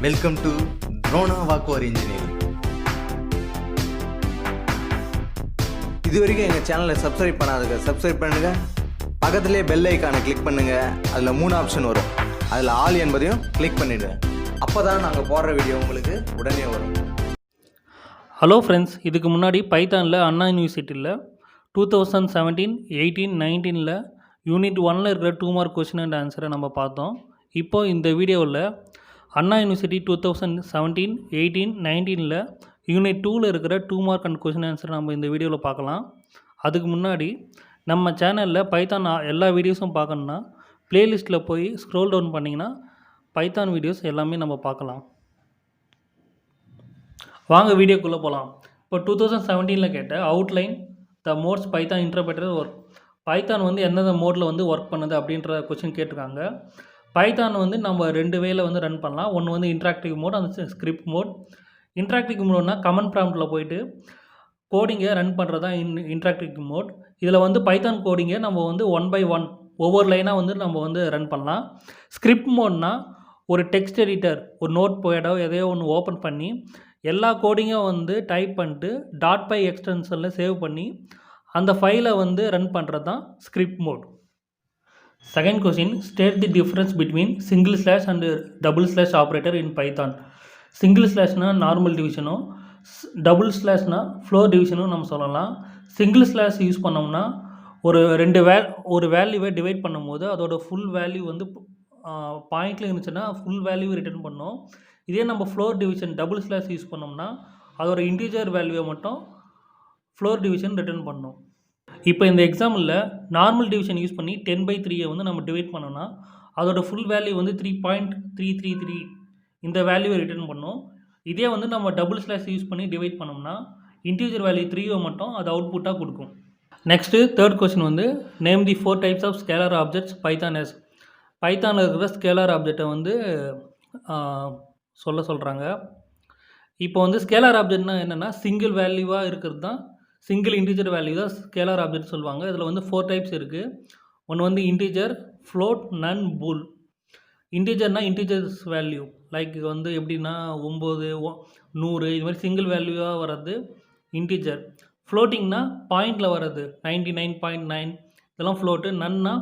Welcome to Drona Walkover Engineering. இது வரைக்கும் எங்கள் சேனலை சப்ஸ்கிரைப் பண்ணாதுங்க, சப்ஸ்கிரைப் பண்ணுங்கள். பக்கத்துலேயே பெல் ஐக்கானை கிளிக் பண்ணுங்கள். அதில் 3 ஆப்ஷன் வரும். அதில் ஆல் என்பதையும் கிளிக் பண்ணிவிடுங்க. அப்போ தான் நாங்கள் போடுற வீடியோ உங்களுக்கு உடனே வரும். ஹலோ ஃப்ரெண்ட்ஸ், இதுக்கு முன்னாடி பைத்தானில் அண்ணா யூனிவர்சிட்டியில் 2017, 18, 19 யூனிட் 1 இருக்கிற 2 மார்க் கொஸ்டின் அண்ட் ஆன்சரை நம்ம பார்த்தோம். இப்போது இந்த வீடியோவில் அண்ணா யூனிவர்சிட்டி 2017, 18, 19 யூனிட் 2 இருக்கிற 2 மார்க் அண்ட் கொஸ்டின் ஆன்சரை நம்ம இந்த வீடியோவில் பார்க்கலாம். அதுக்கு முன்னாடி நம்ம சேனலில் பைத்தான் எல்லா வீடியோஸும் பார்க்கணுன்னா ப்ளேலிஸ்ட்டில் போய் ஸ்க்ரோல் டவுன் பண்ணிங்கன்னா பைத்தான் வீடியோஸ் எல்லாமே நம்ம பார்க்கலாம். வாங்க வீடியோக்குள்ளே போகலாம். இப்போ 2017 கேட்ட outline the modes Python interpreter work. Python எந்தெந்த மோடில் ஒர்க் பண்ணுது அப்படின்ற கொஸ்டின் கேட்டிருக்காங்க. பைத்தான் நம்ம 2 வேல ரன் பண்ணலாம். ஒன்று இன்ட்ராக்டிவ் மோட், அந்த ஸ்கிரிப்ட் மோட். இன்ட்ராக்டிவ் மோட்னா கமெண்ட் ப்ராம்ப்டில் போயிட்டு கோடிங்கை ரன் பண்ணுறது தான் இன்ட்ராக்டிவ் மோட். இதில் பைத்தான் கோடிங்கை நம்ம 1 by 1 ஒவ்வொரு லைனாக நம்ம ரன் பண்ணலாம். ஸ்கிரிப்ட் மோட்னா ஒரு டெக்ஸ்ட் எடிட்டர், ஒரு நோட் பேடோ எதையோ ஒன்று ஓப்பன் பண்ணி எல்லா கோடிங்கும் டைப் பண்ணிட்டு .py எக்ஸ்டென்ஷனில் சேவ் பண்ணி அந்த ஃபைலை ரன் பண்ணுறது தான் script mode. Second question, state the difference between single slash and double slash operator in Python. Single ஸ்லாஷ்னால் நார்மல் டிவிஷனும், டபுள் ஸ்லாஷ்னால் ஃப்ளோர் டிவிஷனும் நம்ம சொல்லலாம். சிங்கிள் ஸ்லாஷ் யூஸ் பண்ணோம்னா ஒரு வேல்யூவை டிவைட் பண்ணும்போது அதோட ஃபுல் வேல்யூ பாயிண்டில் இருந்துச்சுன்னா ஃபுல் வேல்யூ ரிட்டர்ன் பண்ணோம். இதே நம்ம floor division double slash use பண்ணோம்னா அதோட இன்டீஜர் வேல்யூவை மட்டும் ஃப்ளோர் டிவிஷன் ரிட்டர்ன் பண்ணோம். இப்போ இந்த எக்ஸாம்பிளில் நார்மல் டிவிஷன் யூஸ் பண்ணி 10 by 3 நம்ம டிவைட் பண்ணோம்னா அதோட ஃபுல் வேல்யூ 3.333 இந்த வேல்யூவை ரிட்டர்ன் பண்ணோம். இதே நம்ம டபுள் ஸ்லாஷ் யூஸ் பண்ணி டிவைட் பண்ணோம்னா இன்டீஜர் வேல்யூ 3 மட்டும் அது அவுட்புட்டாக கொடுக்கும். Next third question name the 4 types of scalar objects Python எஸ். பைத்தானில் இருக்கிற ஸ்கேலர் ஆப்ஜெக்டை சொல்கிறாங்க. இப்போ ஸ்கேலர் ஆப்ஜெக்ட்னா என்னென்னா சிங்கிள் வேல்யூவாக இருக்கிறது தான், சிங்கிள் இன்டீஜர் வேல்யூ தான் ஸ்கேலர் ஆப்ஜெக்ட் சொல்லுவாங்க. இதில் 4 டைப்ஸ் இருக்குது. ஒன்று இன்டீஜர், ஃப்ளோட், நன், பூல். இன்டீஜர்னால் இன்டீஜர்ஸ் வேல்யூ லைக் எப்படின்னா 9, 100 இது மாதிரி சிங்கிள் வேல்யூவாக வர்றது இன்டீஜர். ஃப்ளோட்டிங்னா பாயிண்டில் வர்றது 99.9 இதெல்லாம் ஃப்ளோட்டு. நன்னா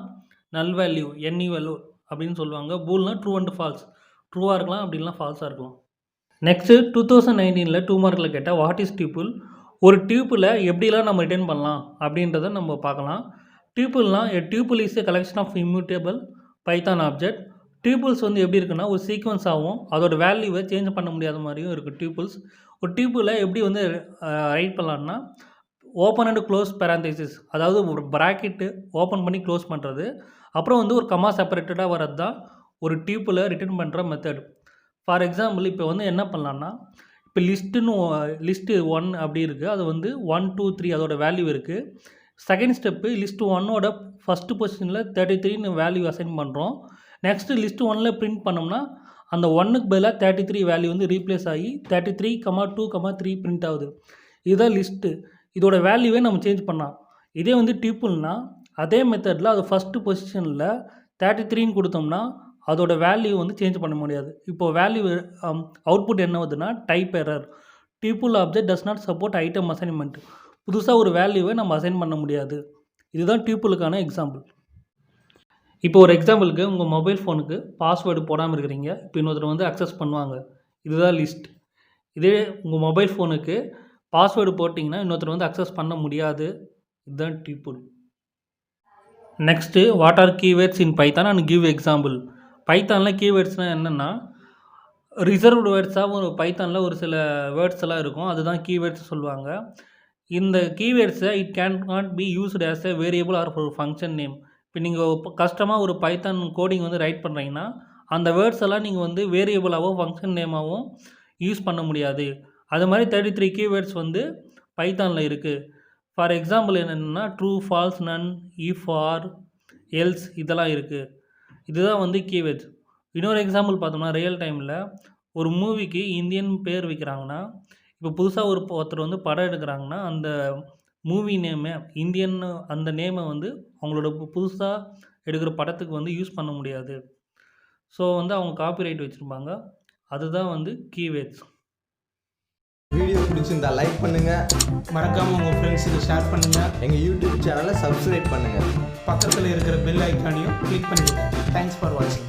நல் வேல்யூ, என்இ வேல்யூ அப்படின்னு சொல்லுவாங்க. பூல்னா ட்ரூ அண்ட் ஃபால்ஸ், ட்ரூவாக இருக்கலாம் அப்படின்லாம் ஃபால்ஸாக இருக்கலாம். நெக்ஸ்ட்டு 2019 2 மார்க்கில் கேட்டால் வாட் இஸ் டியூப்புள். ஒரு டியூப்பில் எப்படிலாம் நம்ம ரிட்டர்ன் பண்ணலாம் அப்படின்றத நம்ம பார்க்கலாம். டியூப்புள்னால் tuple is a collection of immutable Python object. Tuples எப்படி இருக்குன்னா ஒரு சீக்வன்ஸ் ஆகும், அதோட வேல்யூவை சேஞ்ச் பண்ண முடியாத மாதிரியும் இருக்குது டியூப்புள்ஸ். ஒரு டியூப்பில் எப்படி ரைட் பண்ணலான்னா ஓப்பன் அண்ட் க்ளோஸ் பேராந்தசிஸ், அதாவது ஒரு ப்ராக்கெட்டு ஓப்பன் பண்ணி க்ளோஸ் பண்ணுறது, அப்புறம் ஒரு கமா செப்பரேட்டடாக வர்றது தான் ஒரு டியூப்பில் ரிட்டர்ன் பண்ணுற மெத்தட். ஃபார் எக்ஸாம்பிள் இப்போ என்ன பண்ணலான்னா இப்போ லிஸ்ட்டு 1 அப்படி இருக்குது, அது 1, 2, 3 அதோட வேல்யூ இருக்குது. செகண்ட் ஸ்டெப்பு லிஸ்ட்டு 1ஓட ஃபஸ்ட்டு பொசிஷனில் 33 வேல்யூ அசைன் பண்ணுறோம். நெக்ஸ்ட்டு லிஸ்ட்டு 1 பிரிண்ட் பண்ணோம்னா அந்த 1க்கு பதிலாக 33 வேல்யூ ரீப்ளேஸ் ஆகி 33, 2, 3 பிரிண்ட் ஆகுது. இதுதான் லிஸ்ட்டு. இதோட வேல்யூவே நம்ம சேஞ்ச் பண்ணலாம். இதே டியூப்புள்னா அதே மெத்தடில் அது ஃபஸ்ட்டு பொசிஷனில் 33ன்னு கொடுத்தோம்னா அதோட வேல்யூ சேஞ்ச் பண்ண முடியாது. இப்போது வேல்யூ அவுட்புட் என்ன வருதுன்னா type error. Tuple object does not support item assignment. புதுசாக ஒரு வேல்யூவை நம்ம அசைன் பண்ண முடியாது. இதுதான் டியூப்புளுக்கான எக்ஸாம்பிள். இப்போ ஒரு எக்ஸாம்பிளுக்கு உங்கள் மொபைல் ஃபோனுக்கு பாஸ்வேர்டு போடாமல் இருக்கிறீங்க, இப்போ இன்னொருத்தர் அக்சஸ் பண்ணுவாங்க. இதுதான் லிஸ்ட். இதே உங்கள் மொபைல் ஃபோனுக்கு பாஸ்வேர்டு போட்டிங்கன்னா இன்னொருத்தர் அக்சஸ் பண்ண முடியாது. இதுதான் tuple. Next what are keywords in Python and give example. பைத்தானில் கீவேர்ட்ஸ்னால் என்னென்னா ரிசர்வ்டு வேர்ட்ஸாக ஒரு பைத்தானில் ஒரு சில வேர்ட்ஸ் எல்லாம் இருக்கும், அதுதான் கீவேர்ட்ஸ் சொல்லுவாங்க. இந்த கீவேர்ட்ஸை it can not be used as a variable or ஒரு ஃபங்க்ஷன் நேம். இப்போ நீங்கள் கஷ்டமாக ஒரு பைத்தான் கோடிங் ரைட் பண்ணுறீங்கன்னா அந்த வேர்ட்ஸ் எல்லாம் நீங்கள் வேரியபிளாகவோ ஃபங்க்ஷன் நேமாகவும் யூஸ் பண்ண முடியாது. அது மாதிரி 33 கீவேர்ட்ஸ் பைத்தானில் இருக்குது. ஃபார் எக்ஸாம்பிள் என்னென்னா true, false, none, if, or, else இதெல்லாம் இருக்குது. இதுதான் கீவேர்ட்ஸ். இன்னொரு எக்ஸாம்பிள் பார்த்தோம்னா ரியல் டைமில் ஒரு மூவிக்கு இந்தியன் பேர் வைக்கிறாங்கன்னா, இப்போ புதுசாக ஒருத்தர் படம் எடுக்கிறாங்கன்னா அந்த மூவி நேமை இந்தியன் அந்த நேமை அவங்களோட புதுசாக எடுக்கிற படத்துக்கு யூஸ் பண்ண முடியாது. ஸோ அவங்க காப்பிரைட் வச்சுருப்பாங்க. அதுதான் வந்து கீவேர்ட்ஸ். வீடியோ பிடிச்சிருந்தா லைக் பண்ணுங்க, மறக்காமல் உங்கள் ஃப்ரெண்ட்ஸுக்கு ஷேர் பண்ணுங்கள். எங்கள் யூடியூப் சேனலை சப்ஸ்கிரைப் பண்ணுங்க. பக்கத்தில் இருக்கிற பெல் ஐக்கானையும் கிளிக் பண்ணிடுங்க. தேங்க்ஸ் ஃபார் வாட்சிங்.